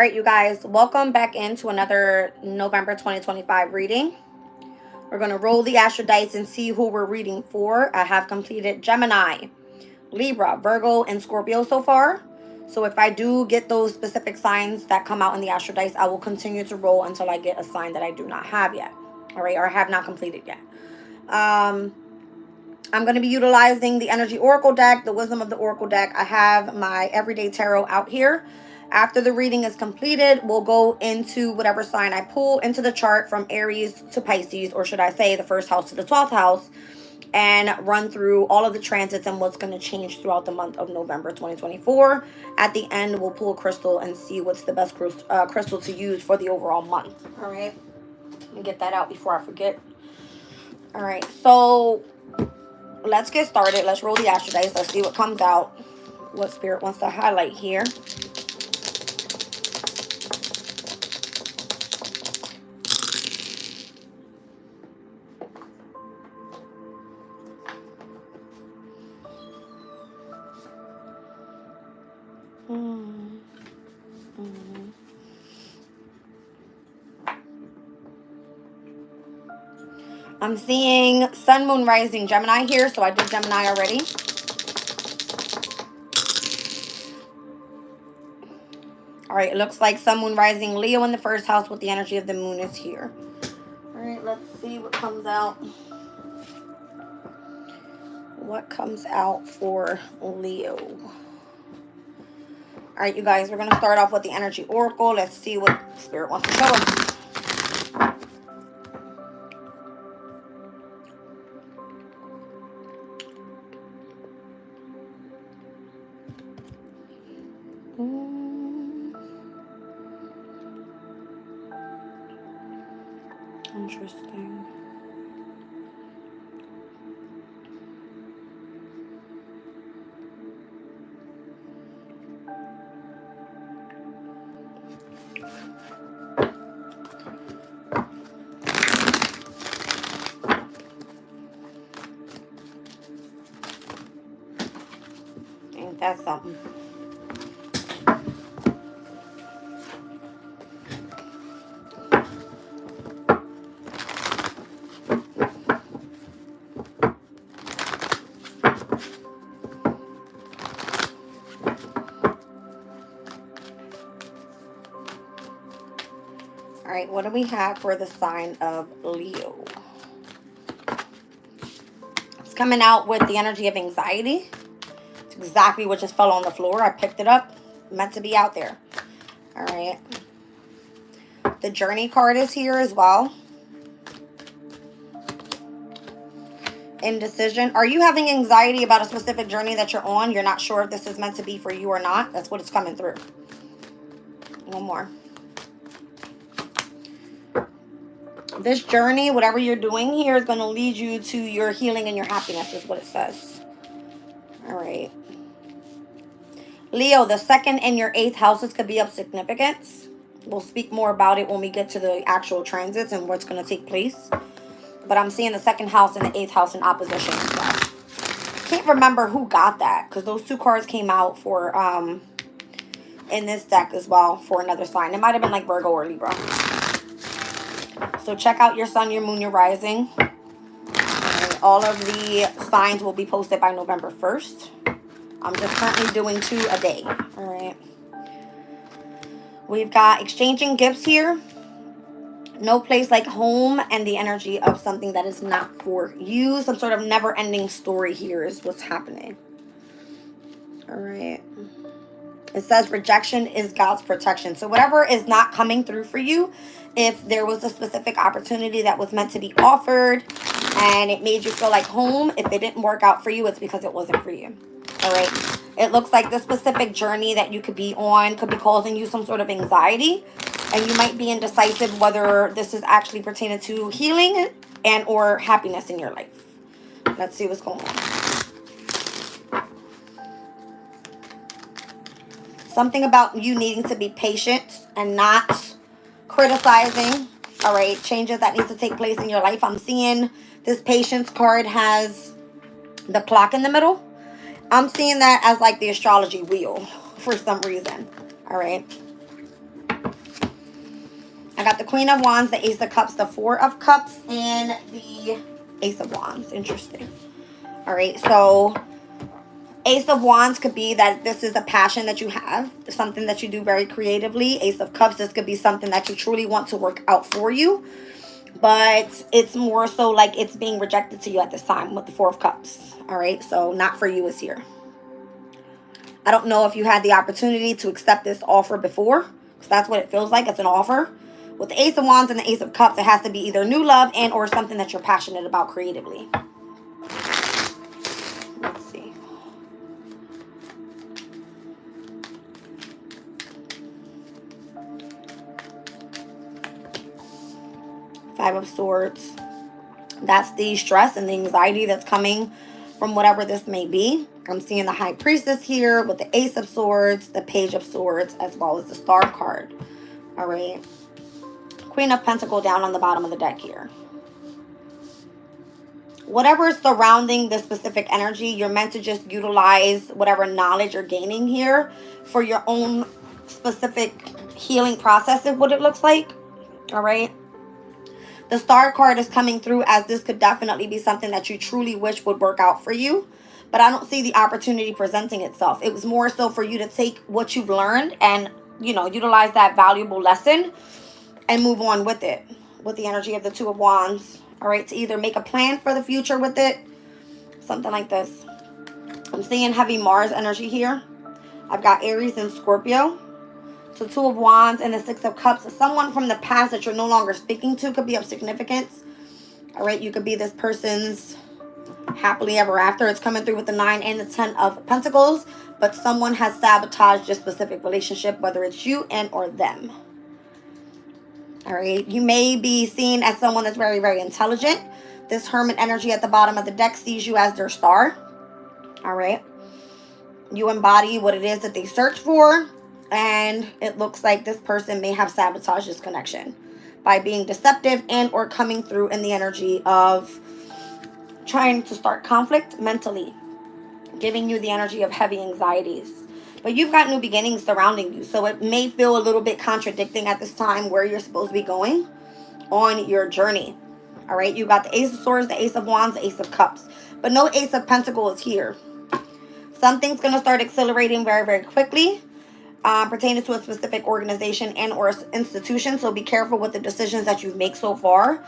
right, you guys, welcome back into another November 2025 reading. We're going to roll the astro dice and see who we're reading for. I have completed Gemini, Libra, Virgo, and Scorpio so far. So if I do get those specific signs that come out in the astro dice, I will continue to roll until I get a sign that I do not have yet. All right, or have not completed yet. I'm going to be utilizing the Energy Oracle deck, the Wisdom of the Oracle deck. I have my Everyday Tarot out here. After the reading is completed, we'll go into whatever sign I pull into the chart from Aries to Pisces, or should I say the first house to the 12th house, and run through all of the transits and what's going to change throughout the month of November 2024. At the end, we'll pull a crystal and see what's the best crystal to use for the overall month. All right. Let me get that out before I forget. All right. So let's get started. Let's roll the astro dice. Let's see what comes out. What Spirit wants to highlight here. I'm seeing Sun, Moon, Rising, Gemini here, so I did Gemini already. All right, it looks like Sun, Moon, Rising, Leo in the first house with the energy of the moon is here. All right, let's see what comes out. What comes out for Leo? All right, you guys, we're going to start off with the Energy Oracle. Let's see what Spirit wants to show us. Interesting. Ain't that something? All right, what do we have for the sign of Leo? It's coming out with the energy of anxiety. It's exactly what just fell on the floor. I picked it up. Meant to be out there. All right. The Journey card is here as well. Indecision. Are you having anxiety about a specific journey that you're on? You're not sure if this is meant to be for you or not. That's what it's coming through. One more. This journey, whatever you're doing here, is going to lead you to your healing and your happiness, is what it says. All right. Leo, the second and your 8th houses could be of significance. We'll speak more about it when we get to the actual transits and what's going to take place. But I'm seeing the 2nd house and the 8th house in opposition as well. Can't remember who got that, because those 2 cards came out for in this deck as well for another sign. It might have been like Virgo or Libra. So check out your sun, your moon, your rising. And all of the signs will be posted by November 1st. I'm just currently doing 2 a day. All right. We've got exchanging gifts here. No place like home, and the energy of something that is not for you. Some sort of never-ending story here is what's happening. All right. It says rejection is God's protection. So whatever is not coming through for you, if there was a specific opportunity that was meant to be offered and it made you feel like home, if it didn't work out for you, it's because it wasn't for you. All right. It looks like this specific journey that you could be on could be causing you some sort of anxiety, and you might be indecisive whether this is actually pertaining to healing and or happiness in your life. Let's see what's going on. Something about you needing to be patient and not criticizing. All right, changes that need to take place in your life. I'm seeing this patience card has the clock in the middle. I'm seeing that as like the astrology wheel for some reason. All right. I got the Queen of Wands, the Ace of Cups, the Four of Cups, and the Ace of Wands. Interesting. All right, so Ace of Wands could be that this is a passion that you have, something that you do very creatively. Ace of Cups, this could be something that you truly want to work out for you, but it's more so like it's being rejected to you at this time with the Four of Cups. All right, so not for you is here. I don't know if you had the opportunity to accept this offer before, because that's what it feels like. It's an offer. With the Ace of Wands and the Ace of Cups, it has to be either new love and or something that you're passionate about creatively. Let's see. Five of Swords. That's the stress and the anxiety that's coming from whatever this may be. I'm seeing the High Priestess here with the Ace of Swords, the Page of Swords, as well as the Star card. All right. Queen of Pentacles down on the bottom of the deck here. Whatever is surrounding this specific energy, you're meant to just utilize whatever knowledge you're gaining here for your own specific healing process of what it looks like. All right. The Star card is coming through as this could definitely be something that you truly wish would work out for you. But I don't see the opportunity presenting itself. It was more so for you to take what you've learned and, you know, utilize that valuable lesson and move on with it. With the energy of the Two of Wands. All right, to either make a plan for the future with it. Something like this. I'm seeing heavy Mars energy here. I've got Aries and Scorpio. So Two of Wands and the Six of Cups. Someone from the past that you're no longer speaking to could be of significance. All right, you could be this person's happily ever after. It's coming through with the 9 and the 10 of Pentacles. But someone has sabotaged your specific relationship, whether it's you and or them. All right, you may be seen as someone that's very, very intelligent. This Hermit energy at the bottom of the deck sees you as their star. All right. You embody what it is that they search for. And it looks like this person may have sabotaged this connection by being deceptive and or coming through in the energy of trying to start conflict mentally, giving you the energy of heavy anxieties. But you've got new beginnings surrounding you. So it may feel a little bit contradicting at this time where you're supposed to be going on your journey. All right. You got the Ace of Swords, the Ace of Wands, the Ace of Cups. But no Ace of Pentacles here. Something's going to start accelerating very, very quickly. Pertaining to a specific organization and or institution. So be careful with the decisions that you make so far.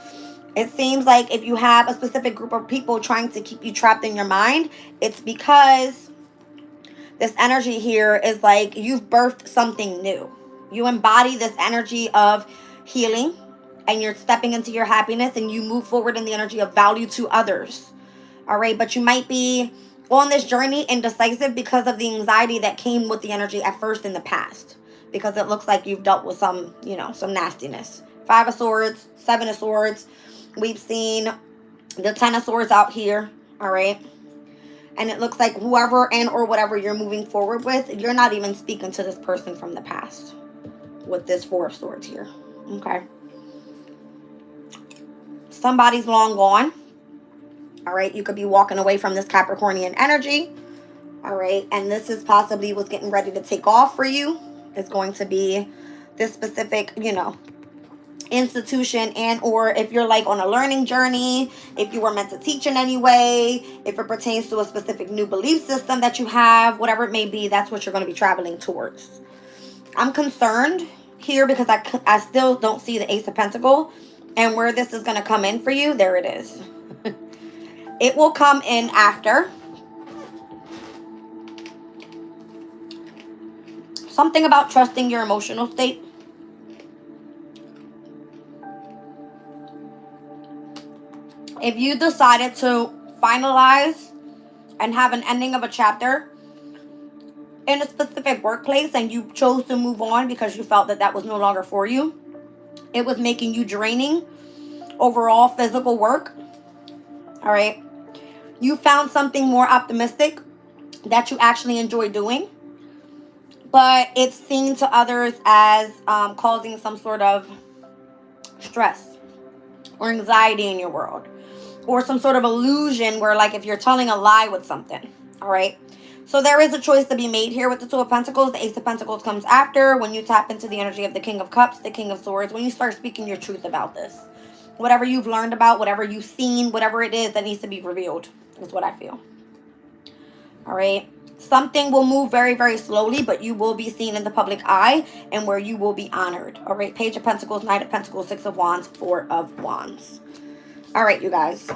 It seems like if you have a specific group of people trying to keep you trapped in your mind, it's because this energy here is like you've birthed something new. You embody this energy of healing and you're stepping into your happiness and you move forward in the energy of value to others. All right. But you might be on this journey indecisive because of the anxiety that came with the energy at first in the past. Because it looks like you've dealt with some, you know, some nastiness. 5 of Swords, 7 of Swords. We've seen the 10 of Swords out here. All right. And it looks like whoever and or whatever you're moving forward with, you're not even speaking to this person from the past with this 4 of Swords here. Okay. Somebody's long gone. All right. You could be walking away from this Capricornian energy. All right. And this is possibly what's getting ready to take off for you. It's going to be this specific, you know, institution and or if you're like on a learning journey, if you were meant to teach in any way, if it pertains to a specific new belief system that you have, whatever it may be, that's what you're going to be traveling towards. I'm concerned here because I still don't see the Ace of Pentacles and where this is going to come in for you. There it is. It will come in after. Something about trusting your emotional state. If you decided to finalize and have an ending of a chapter in a specific workplace and you chose to move on because you felt that that was no longer for you, it was making you draining overall physical work. All right. You found something more optimistic that you actually enjoy doing, but it's seen to others as causing some sort of stress or anxiety in your world. Or some sort of illusion where like if you're telling a lie with something. All right. So there is a choice to be made here with the Two of Pentacles. The Ace of Pentacles comes after. When you tap into the energy of the King of Cups, the King of Swords, when you start speaking your truth about this. Whatever you've learned about, whatever you've seen, whatever it is that needs to be revealed is what I feel. All right. Something will move very, very slowly, but you will be seen in the public eye and where you will be honored. All right. Page of Pentacles, Knight of Pentacles, Six of Wands, Four of Wands. All right, you guys.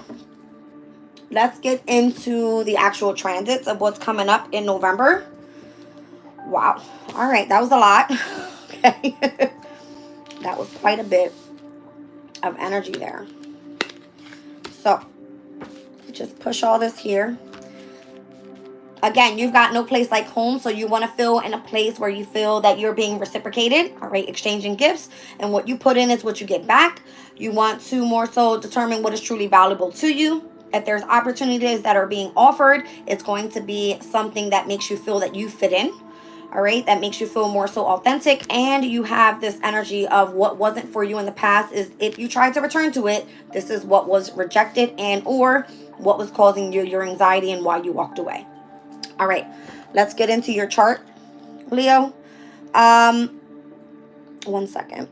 Let's get into the actual transits of what's coming up in November. Wow. All right. That was a lot. Okay. That was quite a bit of energy there. So, just push all this here. Again, you've got no place like home, so you want to feel in a place where you feel that you're being reciprocated, all right, exchanging gifts, and what you put in is what you get back. You want to more so determine what is truly valuable to you. If there's opportunities that are being offered, it's going to be something that makes you feel that you fit in, all right, that makes you feel more so authentic, and you have this energy of what wasn't for you in the past is if you tried to return to it, this is what was rejected and or what was causing you your anxiety and why you walked away. All right, let's get into your chart, Leo. 1 second.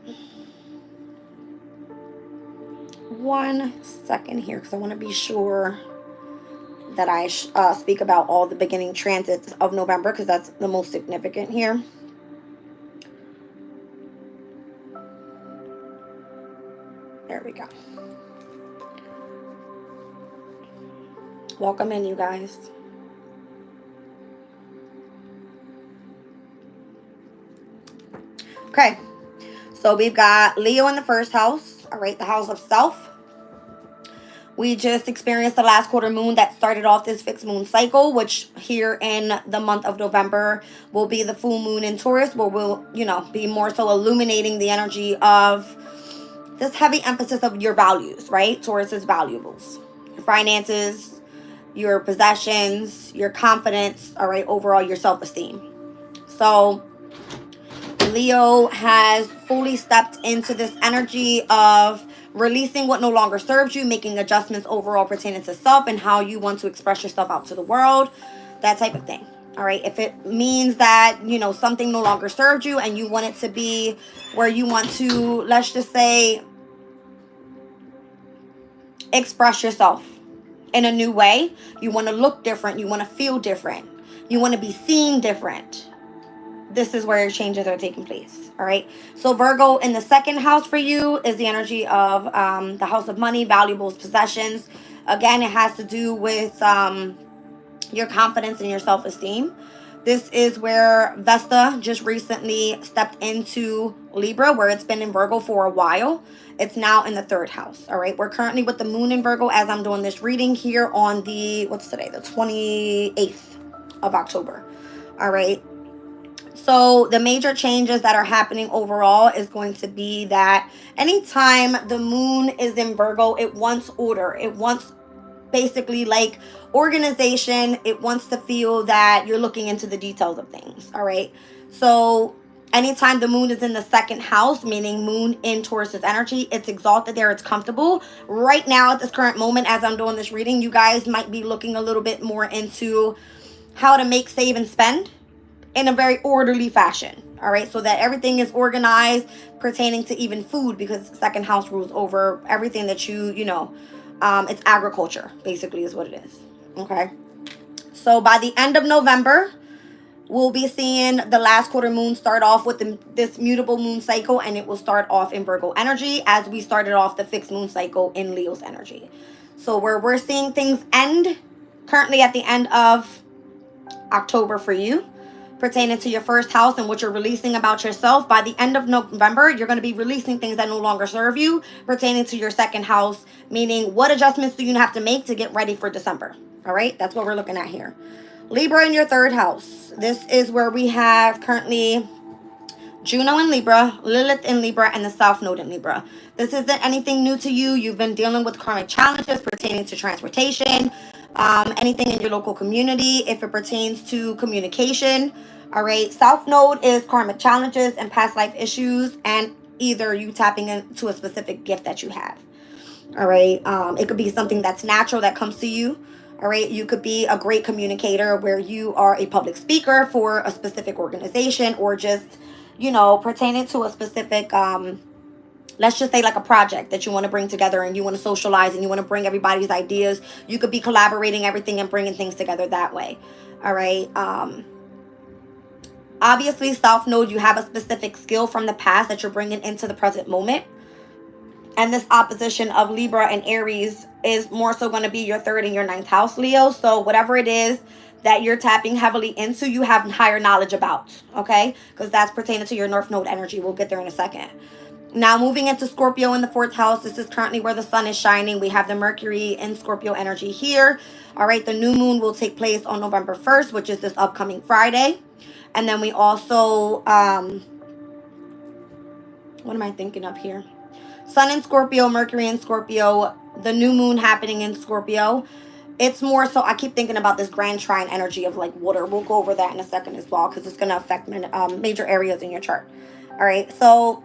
1 second here, because I want to be sure that I speak about all the beginning transits of November, because that's the most significant here. There we go. Welcome in, you guys. Okay, so we've got Leo in the first house, all right, the house of self. We just experienced the last quarter moon that started off this fixed moon cycle, which here in the month of November will be the full moon in Taurus, where we'll, be more so illuminating the energy of this heavy emphasis of your values, right? Taurus's valuables, your finances, your possessions, your confidence, all right, overall your self-esteem. So Leo has fully stepped into this energy of releasing what no longer serves you, making adjustments overall pertaining to self and how you want to express yourself out to the world, that type of thing. All right. If it means that, something no longer served you and you want it to be where you want to, let's just say, express yourself in a new way. You want to look different. You want to feel different. You want to be seen different. This is where changes are taking place. All right. So Virgo in the second house for you is the energy of the house of money, valuables, possessions. Again, it has to do with your confidence and your self-esteem. This is where Vesta just recently stepped into Libra, where it's been in Virgo for a while. It's now in the third house. All right. We're currently with the moon in Virgo as I'm doing this reading here on the, what's today? The 28th of October. All right. So the major changes that are happening overall is going to be that anytime the moon is in Virgo, it wants order. It wants basically like organization. It wants to feel that you're looking into the details of things. All right. So anytime the moon is in the second house, meaning moon in Taurus's energy, it's exalted there. It's comfortable. Right now at this current moment, as I'm doing this reading, you guys might be looking a little bit more into how to make, save, and spend in a very orderly fashion, all right, so that everything is organized pertaining to even food, because the second house rules over everything that it's agriculture, basically, is what it is, okay? So by the end of November, we'll be seeing the last quarter moon start off with this mutable moon cycle, and it will start off in Virgo energy as we started off the fixed moon cycle in Leo's energy. So where we're seeing things end, currently at the end of October for you, pertaining to your first house and what you're releasing about yourself. By the end of November, you're going to be releasing things that no longer serve you, pertaining to your second house, meaning what adjustments do you have to make to get ready for December. All right, that's what we're looking at here. Libra in your third house. This is where we have currently Juno in Libra, Lilith in Libra, and the South Node in Libra. This isn't anything new to you. You've been dealing with karmic challenges pertaining to transportation, anything in your local community, if it pertains to communication. All right. South Node is karmic challenges and past life issues, and either you tapping into a specific gift that you have. All right. It could be something that's natural that comes to you. All right. You could be a great communicator where you are a public speaker for a specific organization, or just, pertaining to a specific, let's just say like a project that you want to bring together, and you want to socialize and you want to bring everybody's ideas. You could be collaborating everything and bringing things together that way. All right. Obviously, South Node, you have a specific skill from the past that you're bringing into the present moment. And this opposition of Libra and Aries is more so going to be your 3rd and your 9th house, Leo. So whatever it is that you're tapping heavily into, you have higher knowledge about, okay? Because that's pertaining to your North Node energy. We'll get there in a second. Now, moving into Scorpio in the 4th house, this is currently where the sun is shining. We have the Mercury in Scorpio energy here. All right, the new moon will take place on November 1st, which is this upcoming Friday. And then we also, what am I thinking of here? Sun in Scorpio, Mercury in Scorpio, the new moon happening in Scorpio. It's more so, I keep thinking about this grand trine energy of like water. We'll go over that in a second as well, because it's going to affect major areas in your chart. All right, so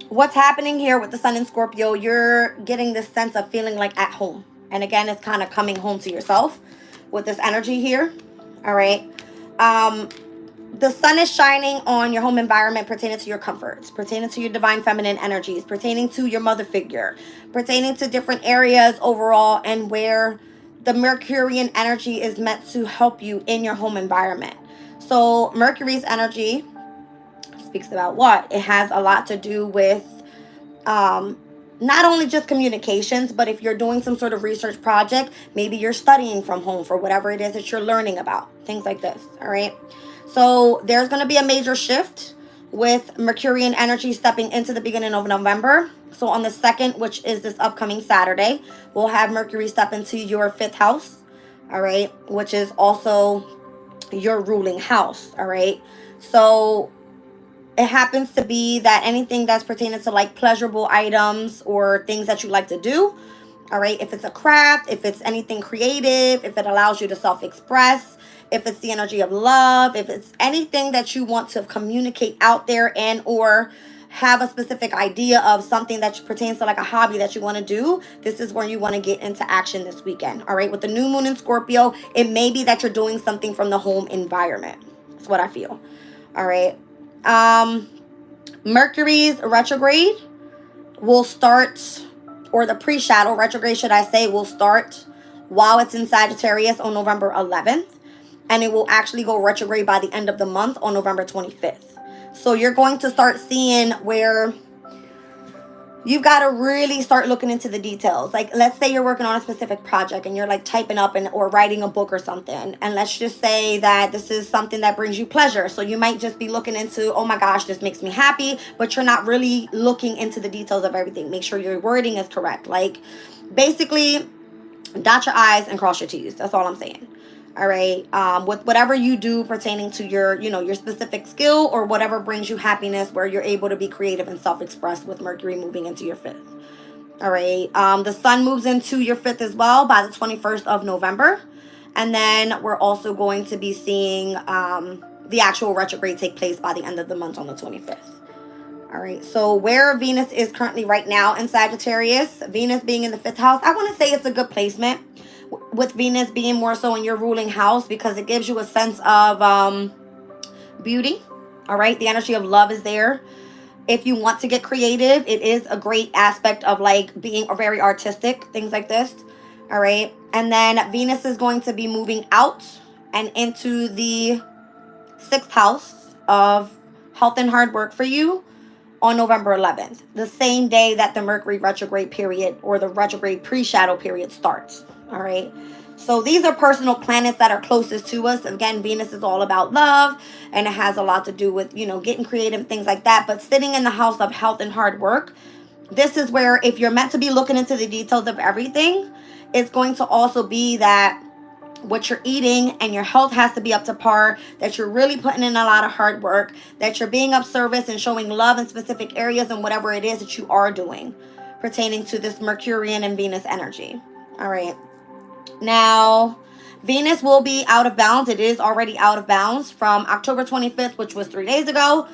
what's happening here with the sun in Scorpio, you're getting this sense of feeling like at home. And again, it's kind of coming home to yourself with this energy here. All right. The sun is shining on your home environment, pertaining to your comforts, pertaining to your divine feminine energies, pertaining to your mother figure, pertaining to different areas overall, and where the Mercurian energy is meant to help you in your home environment. So Mercury's energy speaks about what? It has a lot to do with not only just communications, but if you're doing some sort of research project, maybe you're studying from home for whatever it is that you're learning about, things like this. All right. So there's going to be a major shift with Mercurian energy stepping into the beginning of November. So on the 2nd, which is this upcoming Saturday, we'll have Mercury step into your 5th house. All right. Which is also your ruling house. All right. So it happens to be that anything that's pertaining to like pleasurable items or things that you like to do. All right. If it's a craft, if it's anything creative, if it allows you to self-express, if it's the energy of love, if it's anything that you want to communicate out there and or have a specific idea of something that pertains to like a hobby that you want to do, this is where you want to get into action this weekend. All right. With the new moon in Scorpio, it may be that you're doing something from the home environment. That's what I feel. All right. Mercury's retrograde will start, or the pre-shadow retrograde, should I say, will start while it's in Sagittarius on November 11th. And it will actually go retrograde by the end of the month on November 25th. So you're going to start seeing where you've got to really start looking into the details. Like, let's say you're working on a specific project and you're like typing up or writing a book or something. And let's just say that this is something that brings you pleasure. So you might just be looking into, oh my gosh, this makes me happy. But you're not really looking into the details of everything. Make sure your wording is correct. Like, basically, dot your I's and cross your T's. That's all I'm saying. All right. With whatever you do pertaining to your, your specific skill or whatever brings you happiness, where you're able to be creative and self-express with Mercury moving into your 5th. All right. The sun moves into your 5th as well by the 21st of November. And then we're also going to be seeing the actual retrograde take place by the end of the month on the 25th. All right. So where Venus is currently right now in Sagittarius, Venus being in the 5th house, I want to say it's a good placement. With Venus being more so in your ruling house, because it gives you a sense of beauty. All right. The energy of love is there. If you want to get creative, it is a great aspect of like being very artistic, things like this. All right. And then Venus is going to be moving out and into the 6th house of health and hard work for you on November 11th, the same day that the Mercury retrograde period or the retrograde pre-shadow period starts. All right. So these are personal planets that are closest to us. Again, Venus is all about love, and it has a lot to do with, getting creative, things like that. But sitting in the house of health and hard work, this is where if you're meant to be looking into the details of everything, it's going to also be that what you're eating and your health has to be up to par, that you're really putting in a lot of hard work, that you're being of service and showing love in specific areas and whatever it is that you are doing pertaining to this Mercurian and Venus energy. All right. Now, Venus will be out of bounds. It is already out of bounds from October 25th, which was 3 days ago,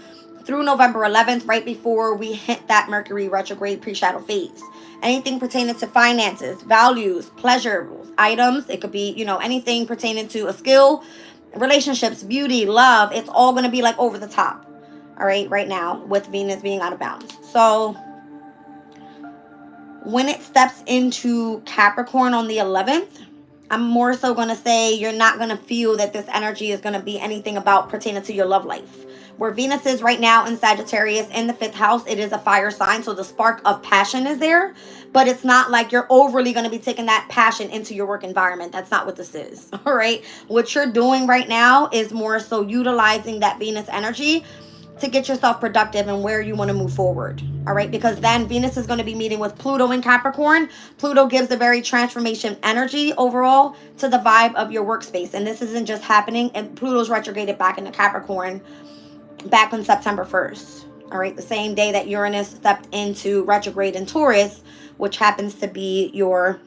through November 11th, right before we hit that Mercury retrograde pre-shadow phase. Anything pertaining to finances, values, pleasure, items. It could be, anything pertaining to a skill, relationships, beauty, love. It's all going to be like over the top. All right now with Venus being out of balance. So when it steps into Capricorn on the 11th, I'm more so going to say you're not going to feel that this energy is going to be anything about pertaining to your love life. Where Venus is right now in Sagittarius in the 5th house, it is a fire sign. So the spark of passion is there, but it's not like you're overly going to be taking that passion into your work environment. That's not what this is. All right. What you're doing right now is more so utilizing that Venus energy to get yourself productive and where you want to move forward. All right, because then Venus is going to be meeting with Pluto in Capricorn. Pluto gives a very transformation energy overall to the vibe of your workspace. And this isn't just happening, and Pluto's retrograded back into Capricorn back on September 1st. All right, the same day that Uranus stepped into retrograde in Taurus, which happens to be your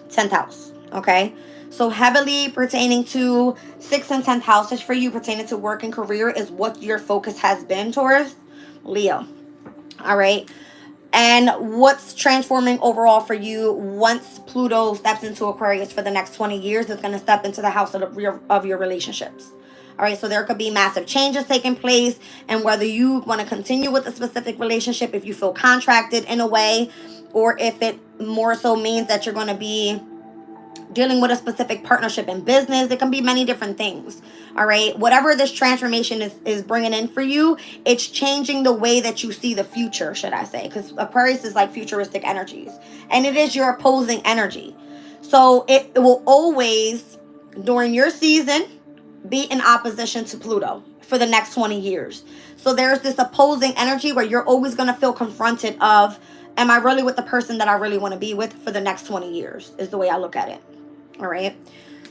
10th house. Okay, so heavily pertaining to 6th and 10th houses for you, pertaining to work and career, is what your focus has been, Taurus, Leo. All right. And what's transforming overall for you once Pluto steps into Aquarius for the next 20 years is going to step into the house of your relationships. All right, so there could be massive changes taking place, and whether you want to continue with a specific relationship, if you feel contracted in a way, or if it more so means that you're going to be dealing with a specific partnership in business. It can be many different things. All right. Whatever this transformation is bringing in for you, it's changing the way that you see the future, should I say, because Aquarius is like futuristic energies, and it is your opposing energy. So it will always, during your season, be in opposition to Pluto for the next 20 years. So there's this opposing energy where you're always going to feel confronted of, am I really with the person that I really want to be with for the next 20 years, is the way I look at it. All right.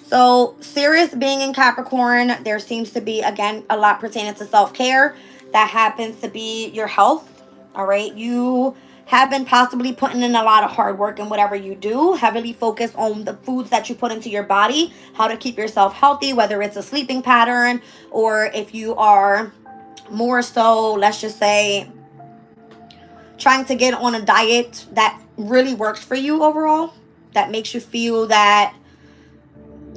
So Sirius being in Capricorn, there seems to be, again, a lot pertaining to self-care. That happens to be your health. All right. You have been possibly putting in a lot of hard work in whatever you do, heavily focused on the foods that you put into your body, how to keep yourself healthy, whether it's a sleeping pattern or if you are more so, let's just say, trying to get on a diet that really works for you overall, that makes you feel that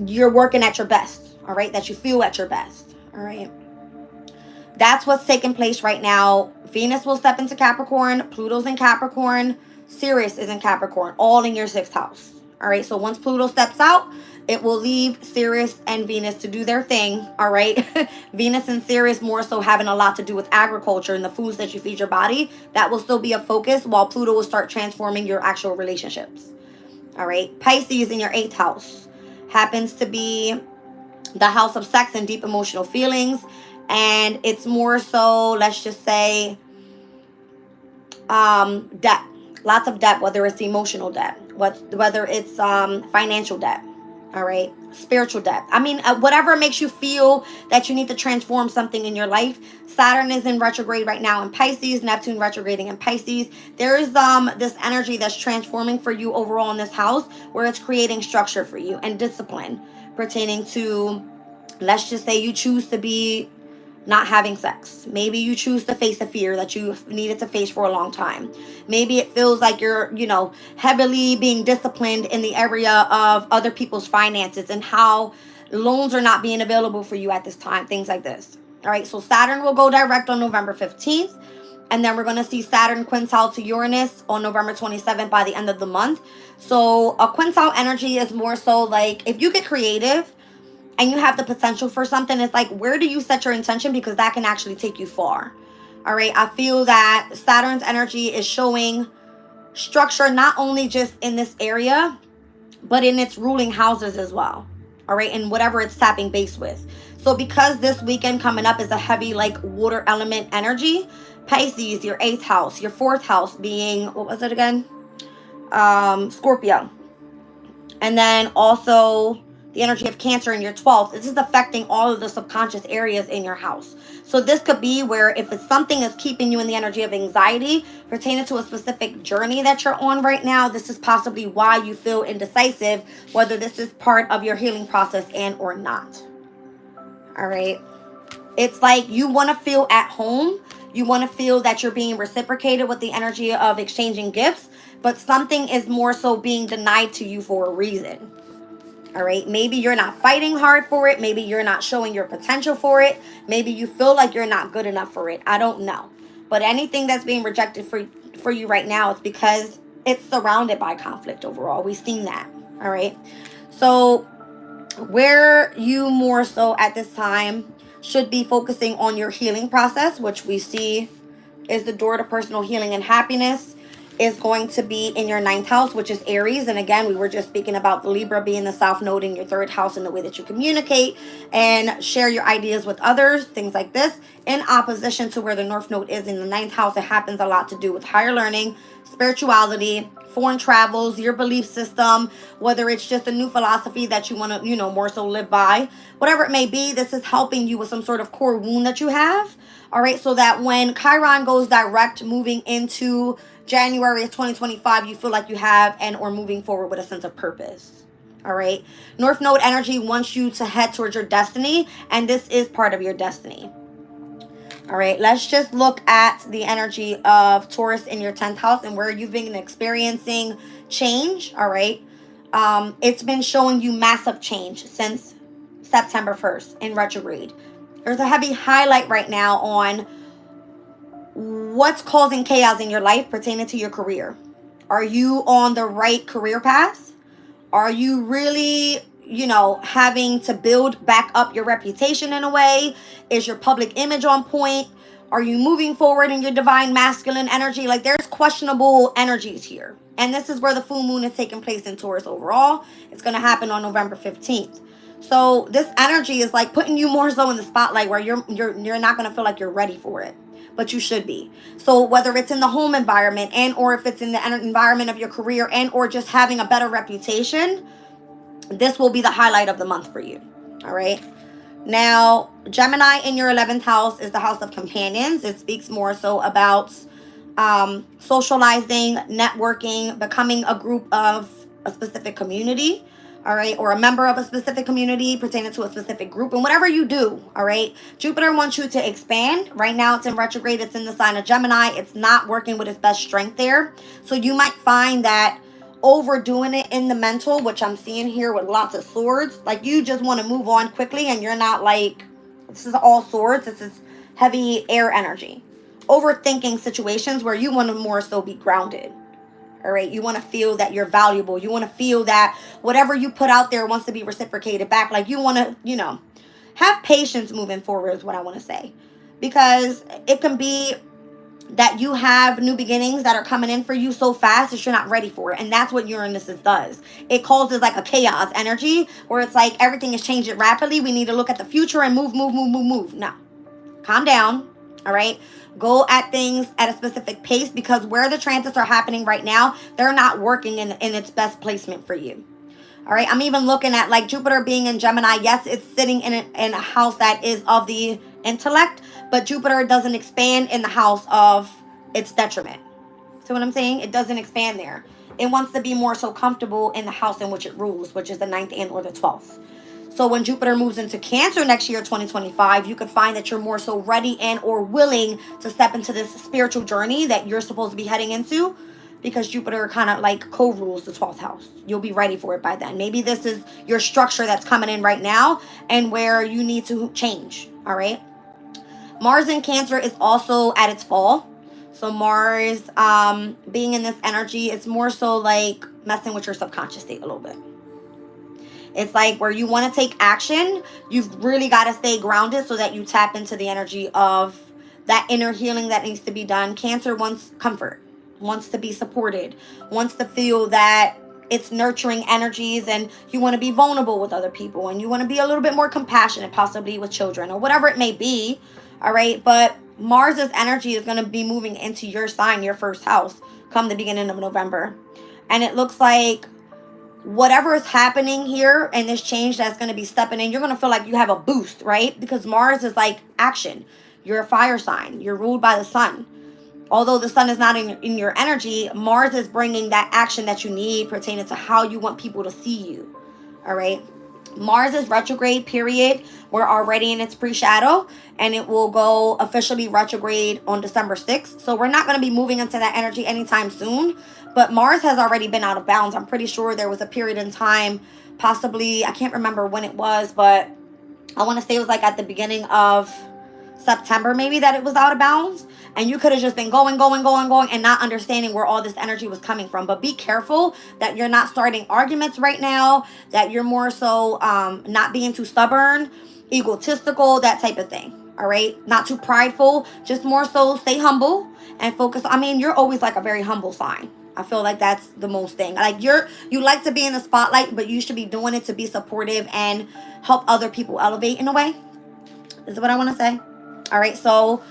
you're working at your best, all right? That you feel at your best, all right? That's what's taking place right now. Venus will step into Capricorn. Pluto's in Capricorn. Sirius is in Capricorn, all in your 6th house, all right? So once Pluto steps out, it will leave Sirius and Venus to do their thing, all right? Venus and Sirius more so having a lot to do with agriculture and the foods that you feed your body. That will still be a focus, while Pluto will start transforming your actual relationships, all right? Pisces in your 8th house happens to be the house of sex and deep emotional feelings. And it's more so, let's just say, debt. Lots of debt, whether it's emotional debt, whether it's financial debt, all right, spiritual debt. I mean, whatever makes you feel that you need to transform something in your life. Saturn is in retrograde right now in Pisces, Neptune retrograding in Pisces. There is this energy that's transforming for you overall in this house, where it's creating structure for you and discipline pertaining to, let's just say, you choose to be not having sex. Maybe you choose to face a fear that you've needed to face for a long time. Maybe it feels like you're, heavily being disciplined in the area of other people's finances and how loans are not being available for you at this time, things like this. All right, so Saturn will go direct on November 15th. And then we're going to see Saturn quintile to Uranus on November 27th by the end of the month. So a quintile energy is more so like, if you get creative and you have the potential for something, it's like, where do you set your intention? Because that can actually take you far. All right. I feel that Saturn's energy is showing structure, not only just in this area, but in its ruling houses as well. All right. And whatever it's tapping base with. So because this weekend coming up is a heavy, like, water element energy, Pisces, your 8th house, your 4th house being, what was it again? Scorpio. And then also the energy of Cancer in your 12th. This is affecting all of the subconscious areas in your house. So this could be where, if it's something that's keeping you in the energy of anxiety pertaining to a specific journey that you're on right now, this is possibly why you feel indecisive, whether this is part of your healing process and or not. All right. It's like you want to feel at home. You want to feel that you're being reciprocated with the energy of exchanging gifts, but something is more so being denied to you for a reason. All right. Maybe you're not fighting hard for it. Maybe you're not showing your potential for it. Maybe you feel like you're not good enough for it. I don't know. But anything that's being rejected for you right now is because it's surrounded by conflict overall. We've seen that. All right. So where you more so at this time should be focusing on your healing process, which we see is the door to personal healing and happiness, is going to be in your ninth house, which is Aries. And again, we were just speaking about the Libra being the South Node in your third house and the way that you communicate and share your ideas with others, things like this. In opposition to where the North Node is in the ninth house, it happens a lot to do with higher learning, spirituality, foreign travels, your belief system, whether it's just a new philosophy that you want to, more so live by, whatever it may be. This is helping you with some sort of core wound that you have. All right. So that when Chiron goes direct, moving into January of 2025, you feel like you have and or moving forward with a sense of purpose. All right. North Node energy wants you to head towards your destiny, and this is part of your destiny. All right, let's just look at the energy of Taurus in your 10th house and where you've been experiencing change. All right. It's been showing you massive change since September 1st in retrograde. There's a heavy highlight right now on what's causing chaos in your life pertaining to your career. Are you on the right career path? Are you really having to build back up your reputation in a way? Is your public image on point? Are you moving forward in your divine masculine energy? Like, there's questionable energies here. And this is where the full moon is taking place in Taurus overall. It's going to happen on November 15th. So this energy is like putting you more so in the spotlight where you're not going to feel like you're ready for it, but you should be. So whether it's in the home environment and or if it's in the environment of your career and or just having a better reputation, this will be the highlight of the month for you. All right. Now, Gemini in your 11th house is the house of companions. It speaks more so about socializing, networking, becoming a group of a specific community. All right. Or a member of a specific community pertaining to a specific group. And whatever you do. All right. Jupiter wants you to expand. Right now it's in retrograde. It's in the sign of Gemini. It's not working with its best strength there. So you might find that overdoing it in the mental, which I'm seeing here with lots of swords, like you just want to move on quickly and you're not like, this is all swords, this is heavy air energy, overthinking situations where you want to more so be grounded. All right, you want to feel that you're valuable, you want to feel that whatever you put out there wants to be reciprocated back. Like you want to have patience moving forward is what I want to say, because it can be that you have new beginnings that are coming in for you so fast that you're not ready for it. And that's what Uranus does. It causes like a chaos energy where it's like everything is changing rapidly. We need to look at the future and move. No, calm down. All right. Go at things at a specific pace, because where the transits are happening right now, they're not working in its best placement for you. All right. I'm even looking at like Jupiter being in Gemini. Yes, it's sitting in a house that is of the intellect, but Jupiter doesn't expand in the house of its detriment. See what I'm saying? It doesn't expand there. It wants to be more so comfortable in the house in which it rules, which is the 9th and or the 12th. So when Jupiter moves into Cancer next year, 2025, you could find that you're more so ready and or willing to step into this spiritual journey that you're supposed to be heading into, because Jupiter kind of like co-rules the 12th house. You'll be ready for it by then. Maybe this is your structure that's coming in right now and where you need to change. All right. Mars in Cancer is also at its fall. So Mars being in this energy, it's more so like messing with your subconscious state a little bit. It's like where you want to take action, you've really got to stay grounded so that you tap into the energy of that inner healing that needs to be done. Cancer wants comfort, wants to be supported, wants to feel that it's nurturing energies, and you want to be vulnerable with other people, and you want to be a little bit more compassionate, possibly with children or whatever it may be. All right. But Mars's energy is going to be moving into your sign, your first house, come the beginning of November. And it looks like whatever is happening here and this change that's going to be stepping in, you're going to feel like you have a boost, right? Because Mars is like action. You're a fire sign. You're ruled by the sun. Although the sun is not in your energy, Mars is bringing that action that you need pertaining to how you want people to see you. All right. Mars is retrograde, period. We're already in its pre-shadow, and it will go officially retrograde on December 6th. So we're not going to be moving into that energy anytime soon. But Mars has already been out of bounds. I'm pretty sure there was a period in time, possibly, I can't remember when it was, but I want to say it was like at the beginning of September maybe, that it was out of bounds, and you could have just been going and not understanding where all this energy was coming from. But be careful that you're not starting arguments right now, that you're more so not being too stubborn, egotistical, that type of thing. All right, not too prideful, just more so stay humble and focus. I mean, you're always like a very humble sign. I feel like that's the most thing. Like you like to be in the spotlight, but you should be doing it to be supportive and help other people elevate in a way. Is what I want to say. All right, so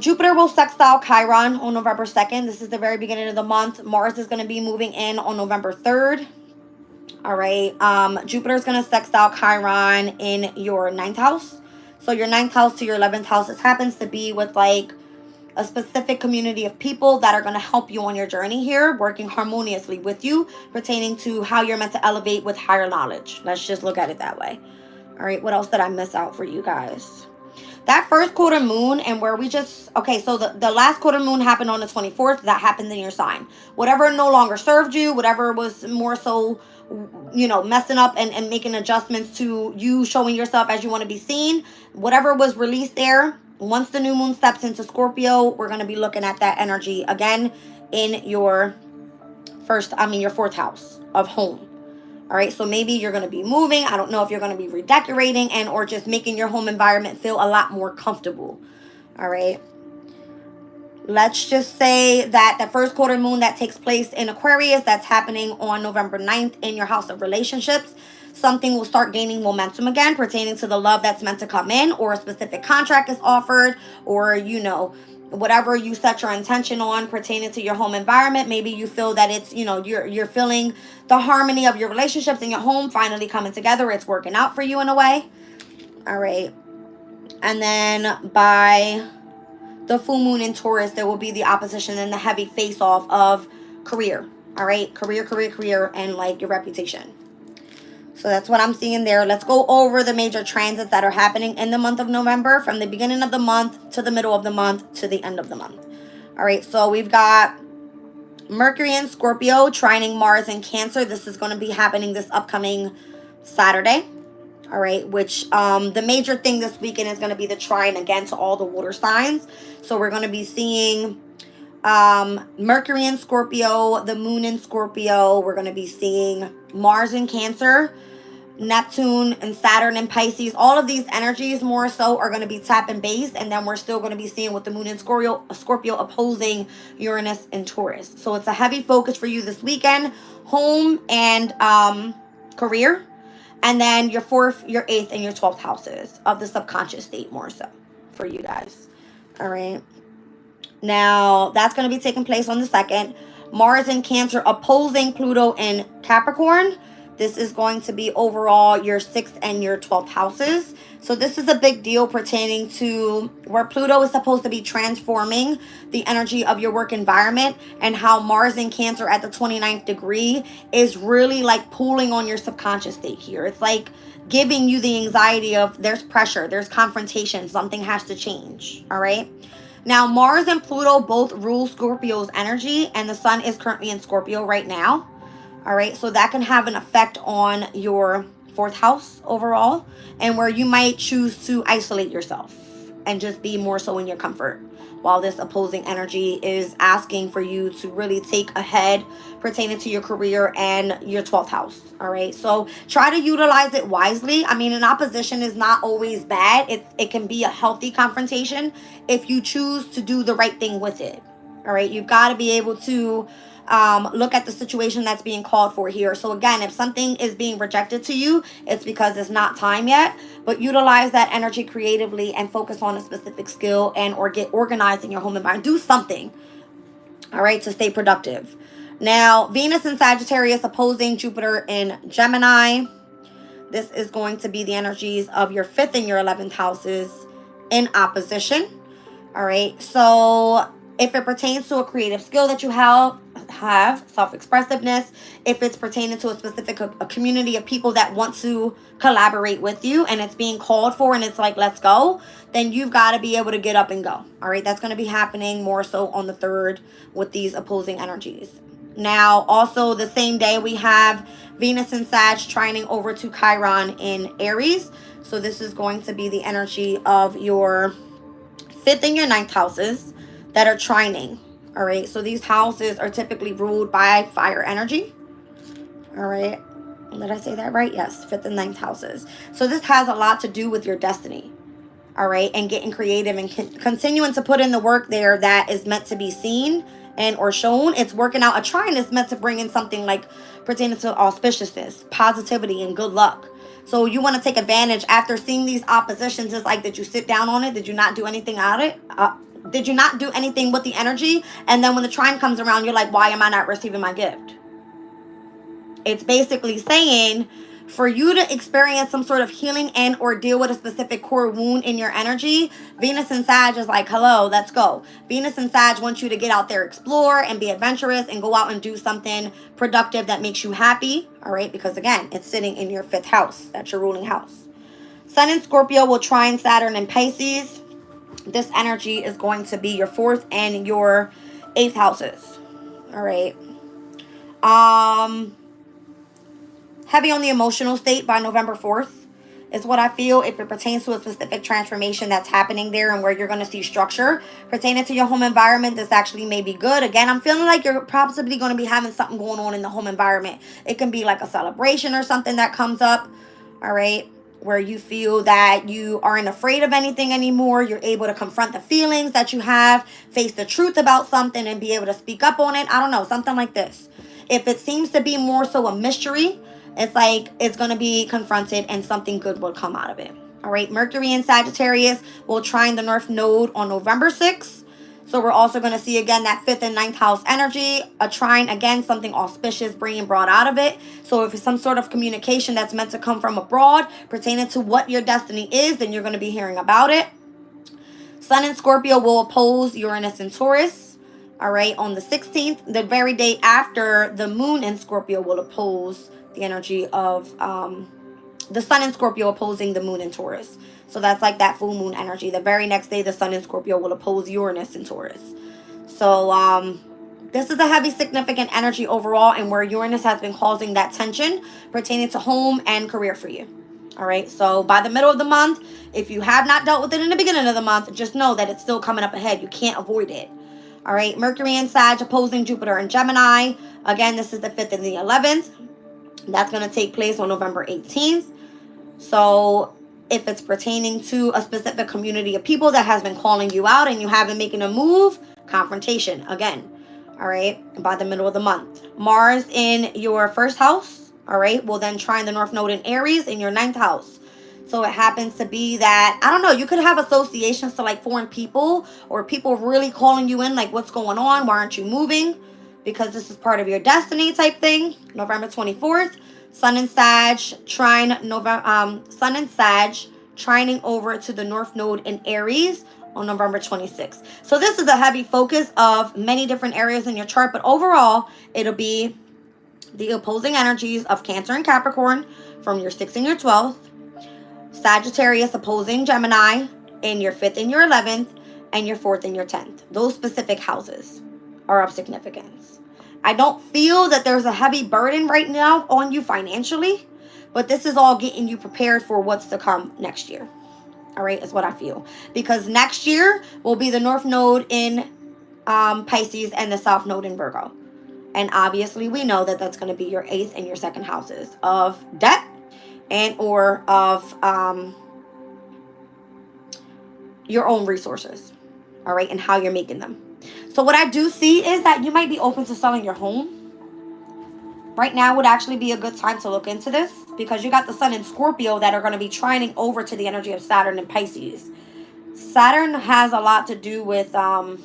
Jupiter will sextile Chiron on November 2nd. This is the very beginning of the month. Mars is going to be moving in on November 3rd. All right, Jupiter is going to sextile Chiron in your 9th house. So your 9th house to your 11th house, this happens to be with like a specific community of people that are going to help you on your journey here, working harmoniously with you, pertaining to how you're meant to elevate with higher knowledge. Let's just look at it that way. All right, what else did I miss out for you guys? That first quarter moon, and where we just, okay, so the last quarter moon happened on the 24th. That happened in your sign. Whatever no longer served you, whatever was more so, you know, messing up and making adjustments to you showing yourself as you want to be seen, whatever was released there, once the new moon steps into Scorpio, we're going to be looking at that energy again in your your 4th house of home. All right, so maybe you're going to be moving. I don't know if you're going to be redecorating and or just making your home environment feel a lot more comfortable. All right. Let's just say that the first quarter moon that takes place in Aquarius, that's happening on November 9th in your house of relationships. Something will start gaining momentum again pertaining to the love that's meant to come in, or a specific contract is offered, or, you know, whatever you set your intention on pertaining to your home environment. Maybe you feel that it's, you know, you're feeling the harmony of your relationships in your home finally coming together. It's working out for you in a way. All right. And then by the full moon in Taurus, there will be the opposition and the heavy face off of career. All right. Career, and like your reputation. So that's what I'm seeing there. Let's go over the major transits that are happening in the month of November, from the beginning of the month to the middle of the month to the end of the month. All right, so we've got Mercury in Scorpio trining Mars in Cancer. This is going to be happening this upcoming Saturday. All right, which the major thing this weekend is going to be the trine again to all the water signs. So we're going to be seeing Mercury in Scorpio, the moon in Scorpio. We're going to be seeing Mars in Cancer, Neptune and Saturn and Pisces. All of these energies more so are going to be tapping base, and then we're still going to be seeing with the moon in Scorpio opposing Uranus and Taurus. So it's a heavy focus for you this weekend, home and career, and then your 4th, your 8th, and your 12th houses of the subconscious state more so for you guys. All right. Now that's going to be taking place on the 2nd. Mars in Cancer opposing Pluto in Capricorn. This is going to be overall your 6th and your 12th houses. So this is a big deal pertaining to where Pluto is supposed to be transforming the energy of your work environment, and how Mars in Cancer at the 29th degree is really like pulling on your subconscious state here. It's like giving you the anxiety of there's pressure, there's confrontation, something has to change. All right. Now, Mars and Pluto both rule Scorpio's energy, and the sun is currently in Scorpio right now. All right, so that can have an effect on your 4th house overall, and where you might choose to isolate yourself and just be more so in your comfort, while this opposing energy is asking for you to really take a head pertaining to your career and your 12th house. All right, so try to utilize it wisely. I mean, an opposition is not always bad. It can be a healthy confrontation if you choose to do the right thing with it. All right, you've got to be able to look at the situation that's being called for here. So again, if something is being rejected to you, it's because it's not time yet. But utilize that energy creatively and focus on a specific skill and or get organized in your home environment. Do something, all right, to stay productive. Now, Venus in Sagittarius opposing Jupiter in Gemini. This is going to be the energies of your 5th and your 11th houses in opposition. All right, so if it pertains to a creative skill that you have, have self-expressiveness. If it's pertaining to a specific a community of people that want to collaborate with you and it's being called for and it's like, let's go, then you've got to be able to get up and go. All right, that's going to be happening more so on the 3rd with these opposing energies. Now, also the same day, we have Venus and Sag trining over to Chiron in Aries. So this is going to be the energy of your 5th and your 9th houses that are trining. All right, so these houses are typically ruled by fire energy. All right, did I say that right? Yes, 5th and 9th houses. So this has a lot to do with your destiny. All right, and getting creative and continuing to put in the work there that is meant to be seen and or shown. It's working out. A trine is meant to bring in something like pertaining to auspiciousness, positivity, and good luck. So you want to take advantage after seeing these oppositions. It's like, did you sit down on it? Did you not do anything out of it? Did you not do anything with the energy? And then when the trine comes around, you're like, why am I not receiving my gift? It's basically saying, for you to experience some sort of healing and or deal with a specific core wound in your energy, Venus and Sag is like, hello, let's go. Venus and Sag wants you to get out there, explore, and be adventurous, and go out and do something productive that makes you happy. All right, because again, it's sitting in your 5th house. That's your ruling house. Sun in Scorpio will trine Saturn in Pisces. This energy is going to be your 4th and your 8th houses. All right. Heavy on the emotional state by November 4th is what I feel, if it pertains to a specific transformation that's happening there and where you're going to see structure pertaining to your home environment. This actually may be good. Again, I'm feeling like you're possibly going to be having something going on in the home environment. It can be like a celebration or something that comes up, all right, where you feel that you aren't afraid of anything anymore. You're able to confront the feelings that you have, face the truth about something, and be able to speak up on it. I don't know, something like this. If it seems to be more so a mystery, it's like it's going to be confronted and something good will come out of it. All right. Mercury in Sagittarius will trine the North Node on November 6th. So we're also going to see again that 5th and 9th house energy. A trine, again, something auspicious being brought out of it. So if it's some sort of communication that's meant to come from abroad pertaining to what your destiny is, then you're going to be hearing about it. Sun in Scorpio will oppose Uranus and Taurus. All right. On the 16th, the very day after, the moon in Scorpio will oppose the energy of the sun in Scorpio opposing the moon in Taurus. So that's like that full moon energy. The very next day, the sun in Scorpio will oppose Uranus in Taurus. So this is a heavy, significant energy overall, and where Uranus has been causing that tension pertaining to home and career for you. All right. So by the middle of the month, if you have not dealt with it in the beginning of the month, just know that it's still coming up ahead. You can't avoid it. All right. Mercury and Sag opposing Jupiter and Gemini. Again, this is the 5th and the 11th. That's going to take place on November 18th. So if it's pertaining to a specific community of people that has been calling you out and you haven't making a move, confrontation again. All right. By the middle of the month. Mars in your 1st house. All right. Will then trine the North Node in Aries in your 9th house. So it happens to be that, I don't know, you could have associations to like foreign people or people really calling you in like, what's going on? Why aren't you moving? Because this is part of your destiny type thing. November 24th, Sun and Sag trine Sun and Sag trining over to the North Node in Aries on November 26th. So this is a heavy focus of many different areas in your chart, but overall, it'll be the opposing energies of Cancer and Capricorn from your 6th and your 12th, Sagittarius opposing Gemini in your 5th and your 11th, and your 4th and your 10th. Those specific houses are of significance. I don't feel that there's a heavy burden right now on you financially, but this is all getting you prepared for what's to come next year. All right, is what I feel. Because next year will be the North Node in Pisces and the South Node in Virgo. And obviously we know that that's going to be your 8th and your 2nd houses of debt and or of your own resources. All right, and how you're making them. So what I do see is that you might be open to selling your home. Right now would actually be a good time to look into this because you got the Sun in Scorpio that are going to be trining over to the energy of Saturn and Pisces. Saturn has a lot to do with, oh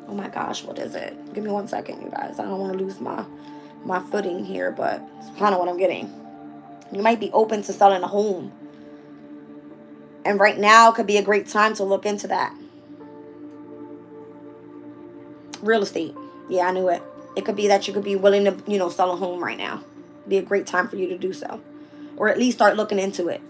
my gosh, what is it? Give me 1 second, you guys. I don't want to lose my footing here, but it's kind of what I'm getting. You might be open to selling a home. And right now could be a great time to look into that. Real estate. Yeah, I knew it. It could be that you could be willing to, you know, sell a home right now. Be a great time for you to do so. Or at least start looking into it.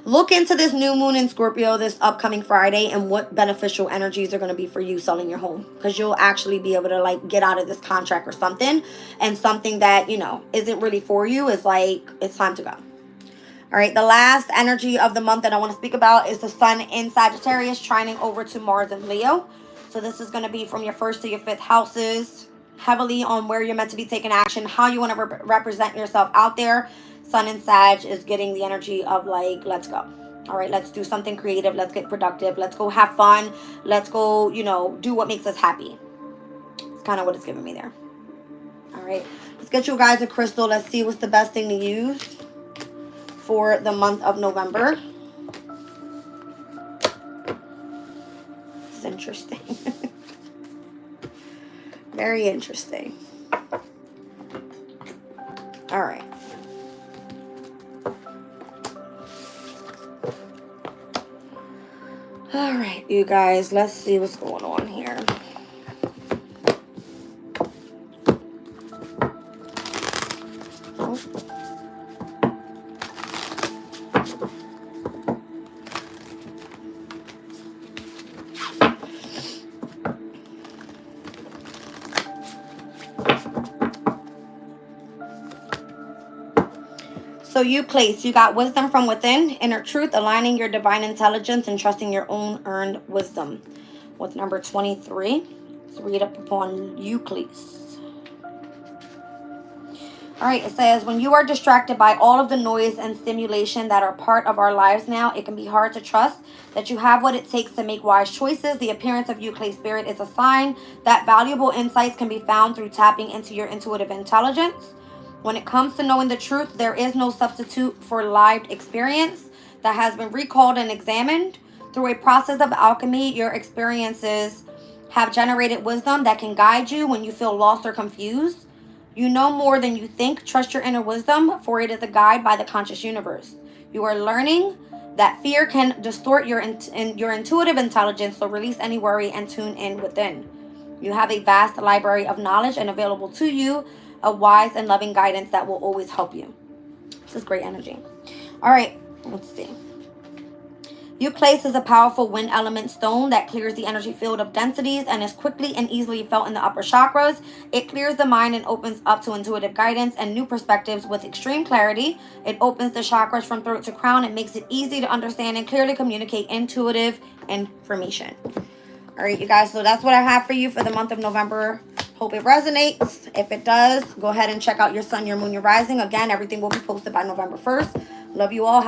Look into this new moon in Scorpio this upcoming Friday and what beneficial energies are going to be for you selling your home. Because you'll actually be able to like get out of this contract or something. And something that, you know, isn't really for you is like, it's time to go. All right, the last energy of the month that I want to speak about is the sun in Sagittarius trining over to Mars and Leo. So this is going to be from your 1st to your 5th houses, heavily on where you're meant to be taking action, how you want to represent yourself out there. Sun in Sag is getting the energy of like, let's go. All right, let's do something creative. Let's get productive. Let's go have fun. Let's go, you know, do what makes us happy. It's kind of what it's giving me there. All right, let's get you guys a crystal. Let's see what's the best thing to use for the month of November. It's interesting. Very interesting. All right. All right, you guys, let's see what's going on here. Oh. So you place, you got wisdom from within, inner truth, aligning your divine intelligence and trusting your own earned wisdom. With number 23, let's read up upon Euclid. All right, it says, when you are distracted by all of the noise and stimulation that are part of our lives now, it can be hard to trust that you have what it takes to make wise choices. The appearance of Euclid spirit is a sign that valuable insights can be found through tapping into your intuitive intelligence. When it comes to knowing the truth, there is no substitute for lived experience that has been recalled and examined. Through a process of alchemy, your experiences have generated wisdom that can guide you when you feel lost or confused. You know more than you think. Trust your inner wisdom, for it is a guide by the conscious universe. You are learning that fear can distort your intuitive intelligence, so release any worry and tune in within. You have a vast library of knowledge and available to you a wise and loving guidance that will always help you. This is great energy. All right, let's see. Euclid is a powerful wind element stone that clears the energy field of densities and is quickly and easily felt in the upper chakras. It clears the mind and opens up to intuitive guidance and new perspectives with extreme clarity. It opens the chakras from throat to crown. It makes it easy to understand and clearly communicate intuitive information. All right, you guys, so that's what I have for you for the month of November. Hope it resonates. If it does, go ahead and check out your sun, your moon, your rising. Again, everything will be posted by November 1st. Love you all. Have a